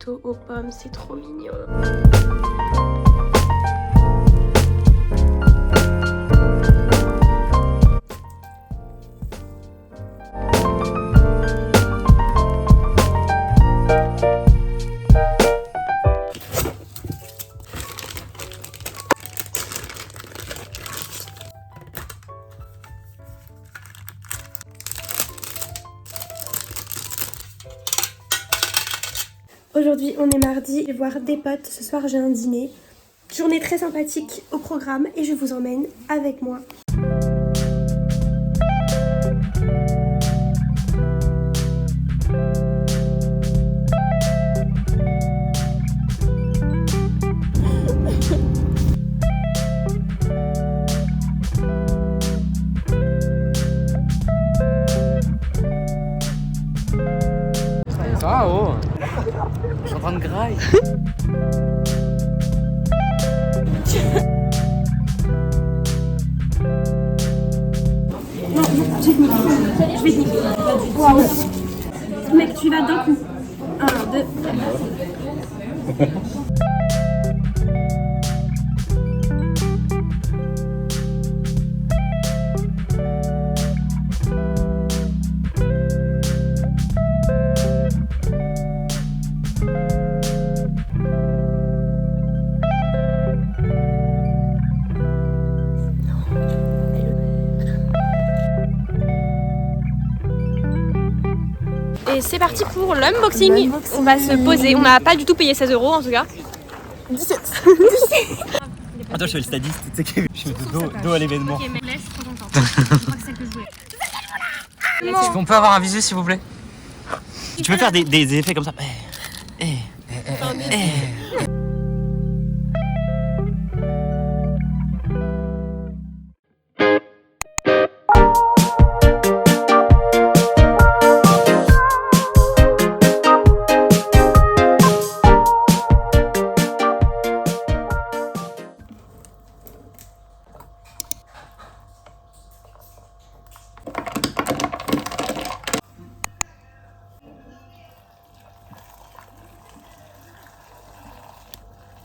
gâteau aux pommes, c'est trop mignon. Aujourd'hui on est mardi, je vais voir des potes, ce soir j'ai un dîner. Journée très sympathique au programme et je vous emmène avec moi. Ça va, oh. Je suis en train de grailler. Non, je vais te niquer. Waouh. Mec, tu vas d'un coup. 1, 2. Et c'est parti pour l'unboxing. On va se poser. On n'a pas du tout payé 16 € en tout cas. 17. Attends, je fais le stadiste, tu sais que je fais dos à l'événement. Ok, mais laisse, trop contente. Je crois que c'est celle que je voulais. On peut avoir un visu s'il vous plaît? Tu peux faire des effets comme ça.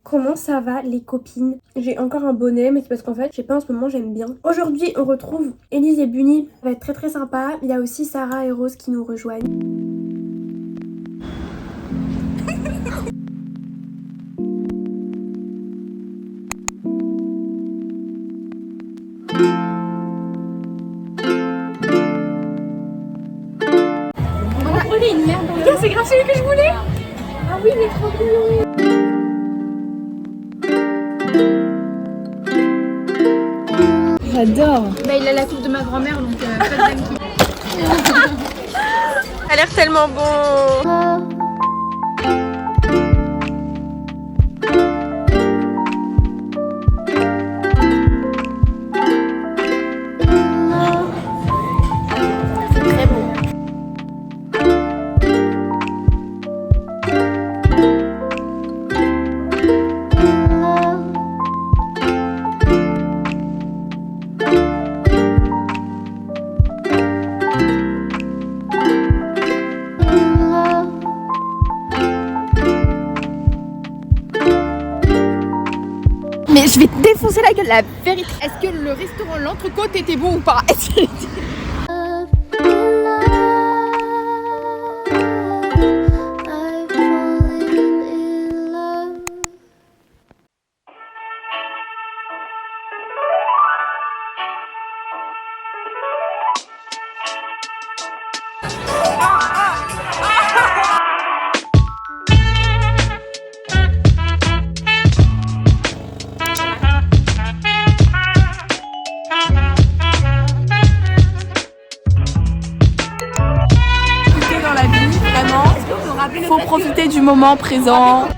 Comment ça va les copines? J'ai encore un bonnet mais c'est parce qu'en fait je sais pas, en ce moment j'aime bien. Aujourd'hui on retrouve Elise et Bunny, ça va être très sympa. Il y a aussi Sarah et Rose qui nous rejoignent. On a volé une merde. Regarde, c'est grave celui que je voulais. Ah oui, il est trop mignon. J'adore. Bah, il a la coupe de ma grand-mère donc pas de dingue. Ça a l'air tellement bon. Très bon. Mais je vais te défoncer la gueule, la vérité. Est-ce que le restaurant L'Entrecôte était bon ou pas? Est-ce qu'il était... Faut profiter du moment présent.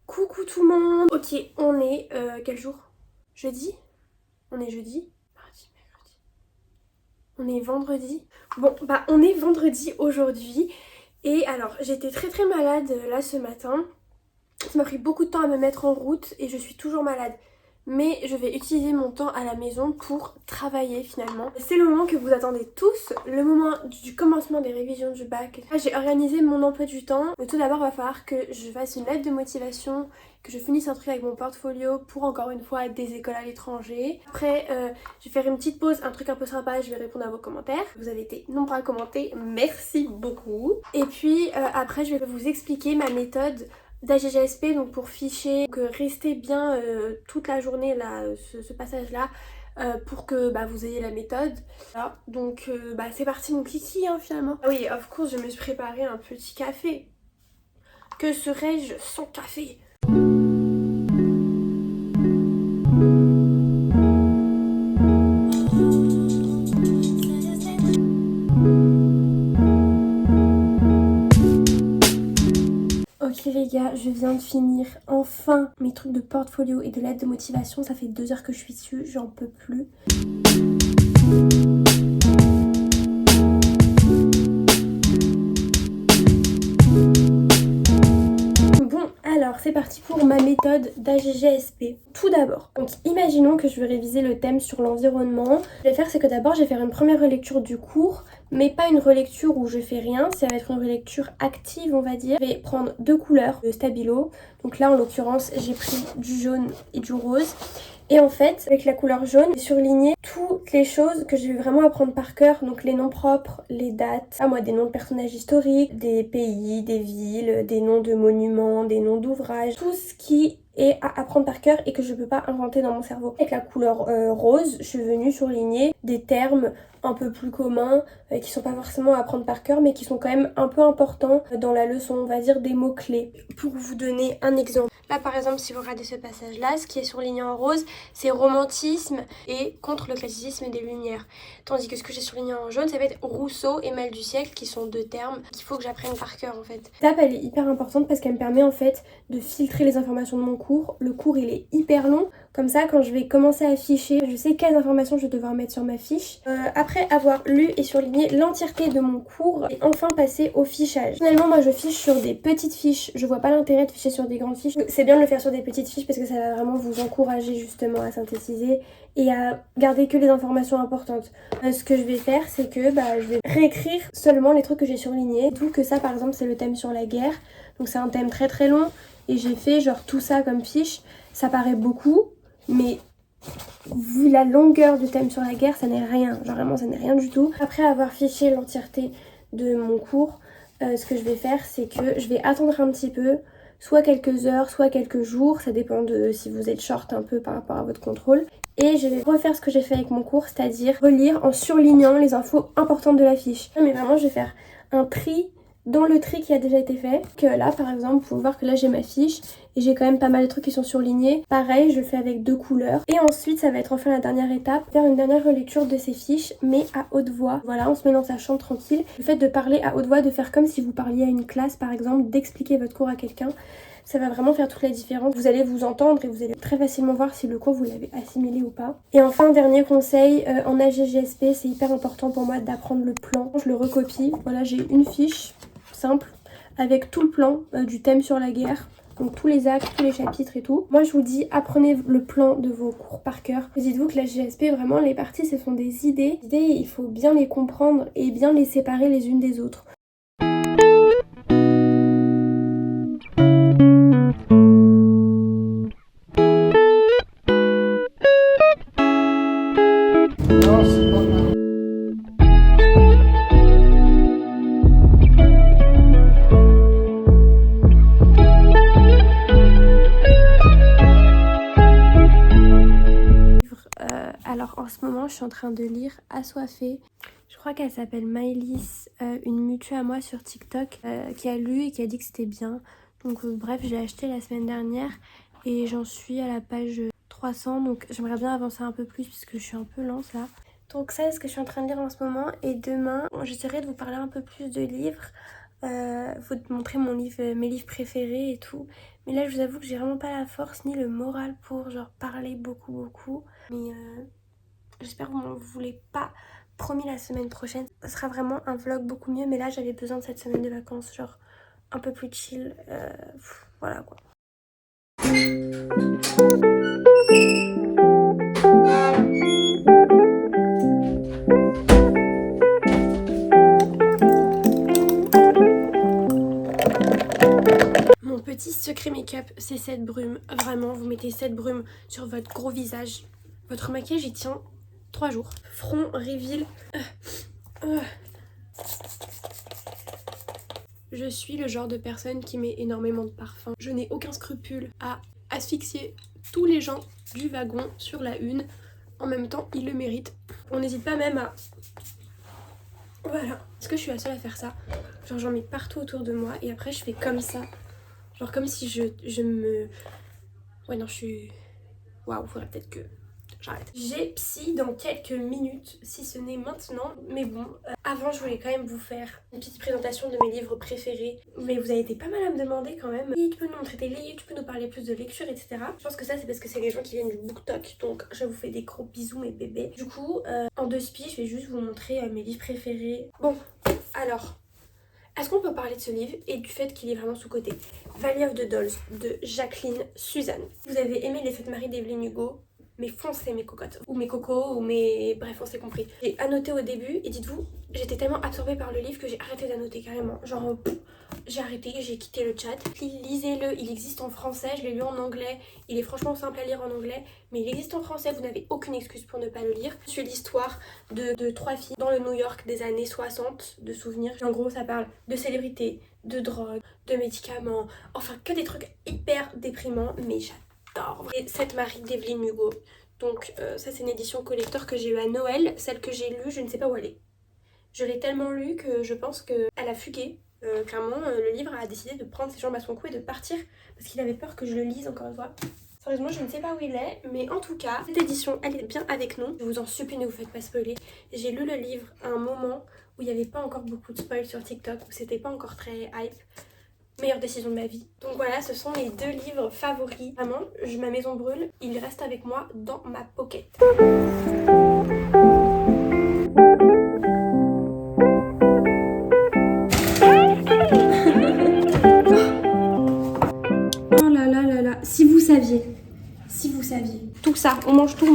Coucou tout le monde. Ok, on est quel jour? Jeudi? On est jeudi? Mardi, mercredi. On est vendredi. Bon, bah on est vendredi aujourd'hui Et alors j'étais très malade là ce matin. Ça m'a pris beaucoup de temps à me mettre en route et je suis toujours malade. Mais je vais utiliser mon temps à la maison pour travailler finalement. C'est le moment que vous attendez tous, le moment du commencement des révisions du bac. Là, j'ai organisé mon emploi du temps. Mais tout d'abord, il va falloir que je fasse une lettre de motivation, que je finisse un truc avec mon portfolio pour encore une fois des écoles à l'étranger. Après, je vais faire une petite pause, un truc un peu sympa, je vais répondre à vos commentaires. Vous avez été nombreux à commenter, merci beaucoup. Et puis après, je vais vous expliquer ma méthode d'AGGSP, donc pour ficher, donc restez bien toute la journée là, ce passage là, pour que vous ayez la méthode. Voilà. Donc c'est parti mon kiki hein, finalement. Ah oui, of course, je me suis préparé un petit café. Que serais-je sans café? Ok les gars, je viens de finir enfin mes trucs de portfolio et de lettre de motivation. Ça fait 2 heures que je suis dessus, j'en peux plus. Bon, alors c'est parti pour ma méthode d'AGGSP. Tout d'abord, donc imaginons que je veux réviser le thème sur l'environnement. Ce que je vais faire, c'est que d'abord je vais faire une première relecture du cours, mais pas une relecture où je fais rien, ça va être une relecture active on va dire. Je vais prendre 2 couleurs de stabilo, donc là en l'occurrence j'ai pris du jaune et du rose. Et en fait, avec la couleur jaune, j'ai surligné toutes les choses que je vais vraiment apprendre par cœur. Donc les noms propres, les dates, des noms de personnages historiques, des pays, des villes, des noms de monuments, des noms d'ouvrages. Tout ce qui est à apprendre par cœur et que je peux pas inventer dans mon cerveau. Avec la couleur rose, je suis venue surligner des termes un peu plus communs qui sont pas forcément à apprendre par cœur mais qui sont quand même un peu importants dans la leçon, on va dire des mots clés. Pour vous donner un exemple, là par exemple si vous regardez ce passage là, ce qui est surligné en rose c'est romantisme et contre le classicisme des Lumières, tandis que ce que j'ai surligné en jaune ça va être Rousseau et Mal du siècle, qui sont 2 termes qu'il faut que j'apprenne par cœur en fait. Cette étape elle est hyper importante parce qu'elle me permet en fait de filtrer les informations de mon cours. Le cours il est hyper long, comme ça quand je vais commencer à afficher, je sais quelles informations je vais devoir mettre sur ma fiche. Après avoir lu et surligné l'entièreté de mon cours et enfin passer au fichage. Finalement moi je fiche sur des petites fiches, je vois pas l'intérêt de ficher sur des grandes fiches. C'est bien de le faire sur des petites fiches parce que ça va vraiment vous encourager justement à synthétiser et à garder que les informations importantes. Ce que je vais faire c'est que je vais réécrire seulement les trucs que j'ai surlignés. D'où que ça par exemple c'est le thème sur la guerre, donc c'est un thème très long et j'ai fait genre tout ça comme fiche. Ça paraît beaucoup mais vu la longueur du thème sur la guerre, ça n'est rien, genre vraiment ça n'est rien du tout. Après avoir fiché l'entièreté de mon cours, ce que je vais faire c'est que je vais attendre un petit peu, soit quelques heures, soit quelques jours, ça dépend de si vous êtes short un peu par rapport à votre contrôle. Et je vais refaire ce que j'ai fait avec mon cours, c'est-à-dire relire en surlignant les infos importantes de la fiche. Mais vraiment je vais faire un tri dans le tri qui a déjà été fait. Que là par exemple vous pouvez voir que là j'ai ma fiche et j'ai quand même pas mal de trucs qui sont surlignés. Pareil je le fais avec 2 couleurs. Et ensuite ça va être enfin la dernière étape, faire une dernière relecture de ces fiches mais à haute voix. Voilà, on se met dans sa chambre tranquille. Le fait de parler à haute voix, de faire comme si vous parliez à une classe par exemple, d'expliquer votre cours à quelqu'un, ça va vraiment faire toute la différence. Vous allez vous entendre et vous allez très facilement voir si le cours vous l'avez assimilé ou pas. Et enfin dernier conseil, en AGGSP c'est hyper important pour moi d'apprendre le plan. Je le recopie, voilà j'ai une fiche simple avec tout le plan du thème sur la guerre, donc tous les actes, tous les chapitres et tout. Moi je vous dis apprenez le plan de vos cours par cœur. Dites-vous que la GSP vraiment les parties ce sont des idées. Les idées il faut bien les comprendre et bien les séparer les unes des autres. Alors en ce moment je suis en train de lire Assoiffée. Je crois qu'elle s'appelle Maëlys, une mutuelle à moi sur TikTok qui a lu et qui a dit que c'était bien. Donc bref, je l'ai acheté la semaine dernière et j'en suis à la page 300. Donc j'aimerais bien avancer un peu plus puisque je suis un peu lente là. Donc ça c'est ce que je suis en train de lire en ce moment. Et demain j'essaierai de vous parler un peu plus de livres. Vous montrer mes livres préférés et tout. Mais là je vous avoue que j'ai vraiment pas la force ni le moral pour genre parler beaucoup. Mais j'espère que vous ne voulez pas Promis, la semaine prochaine, ce sera vraiment un vlog beaucoup mieux. Mais là, j'avais besoin de cette semaine de vacances, genre un peu plus chill. Voilà quoi. Mon petit secret make-up, c'est cette brume. Vraiment, vous mettez cette brume sur votre gros visage. Votre maquillage, il tient 3 jours. Front, reveal. Je suis le genre de personne qui met énormément de parfum. Je n'ai aucun scrupule à asphyxier tous les gens du wagon sur la une. En même temps, ils le méritent. On n'hésite pas même à... Voilà. Est-ce que je suis la seule à faire ça? Genre j'en mets partout autour de moi et après je fais comme ça. Genre comme si je me... Ouais non, je suis... Waouh, faudrait peut-être que... J'arrête. J'ai psy dans quelques minutes, si ce n'est maintenant. Mais bon, avant je voulais quand même vous faire une petite présentation de mes livres préférés. Mais vous avez été pas mal à me demander quand même. Et tu peux nous montrer tes livres, tu peux nous parler plus de lecture, etc. Je pense que ça c'est parce que c'est les gens qui viennent du BookTok. Donc je vous fais des gros bisous mes bébés. Du coup, en 2 spies, je vais juste vous montrer mes livres préférés. Bon, alors... Est-ce qu'on peut parler de ce livre et du fait qu'il est vraiment sous-coté? Valley of the Dolls de Jacqueline Susann. Vous avez aimé Les Fêtes Marie d'Evelyn Hugo? Mais foncez mes cocottes, ou mes cocos, ou mes... Bref, on s'est compris. J'ai annoté au début, et dites-vous, j'étais tellement absorbée par le livre que j'ai arrêté d'annoter carrément. Genre, j'ai arrêté, j'ai quitté le chat. Lisez-le, il existe en français, je l'ai lu en anglais. Il est franchement simple à lire en anglais, mais il existe en français, vous n'avez aucune excuse pour ne pas le lire. C'est l'histoire de 3 filles dans le New York des années 60, de souvenirs. En gros, ça parle de célébrités, de drogue, de médicaments, enfin que des trucs hyper déprimants, mais j'adore. Et Cette Marie d'Evelyn Hugo. Donc ça c'est une édition collector que j'ai eue à Noël. Celle que j'ai lue, je ne sais pas où elle est. Je l'ai tellement lue que je pense qu'elle a fugué. Clairement, le livre a décidé de prendre ses jambes à son cou et de partir parce qu'il avait peur que je le lise encore une fois. Sérieusement, je ne sais pas où il est, mais en tout cas, cette édition, elle est bien avec nous. Je vous en supplie, ne vous faites pas spoiler. J'ai lu le livre à un moment où il n'y avait pas encore beaucoup de spoil sur TikTok, où c'était pas encore très hype. Meilleure décision de ma vie. Donc voilà, ce sont mes 2 livres favoris. Vraiment, ma maison brûle, il reste avec moi dans ma pocket. Oh là là là là, si vous saviez, tout ça, on mange tout,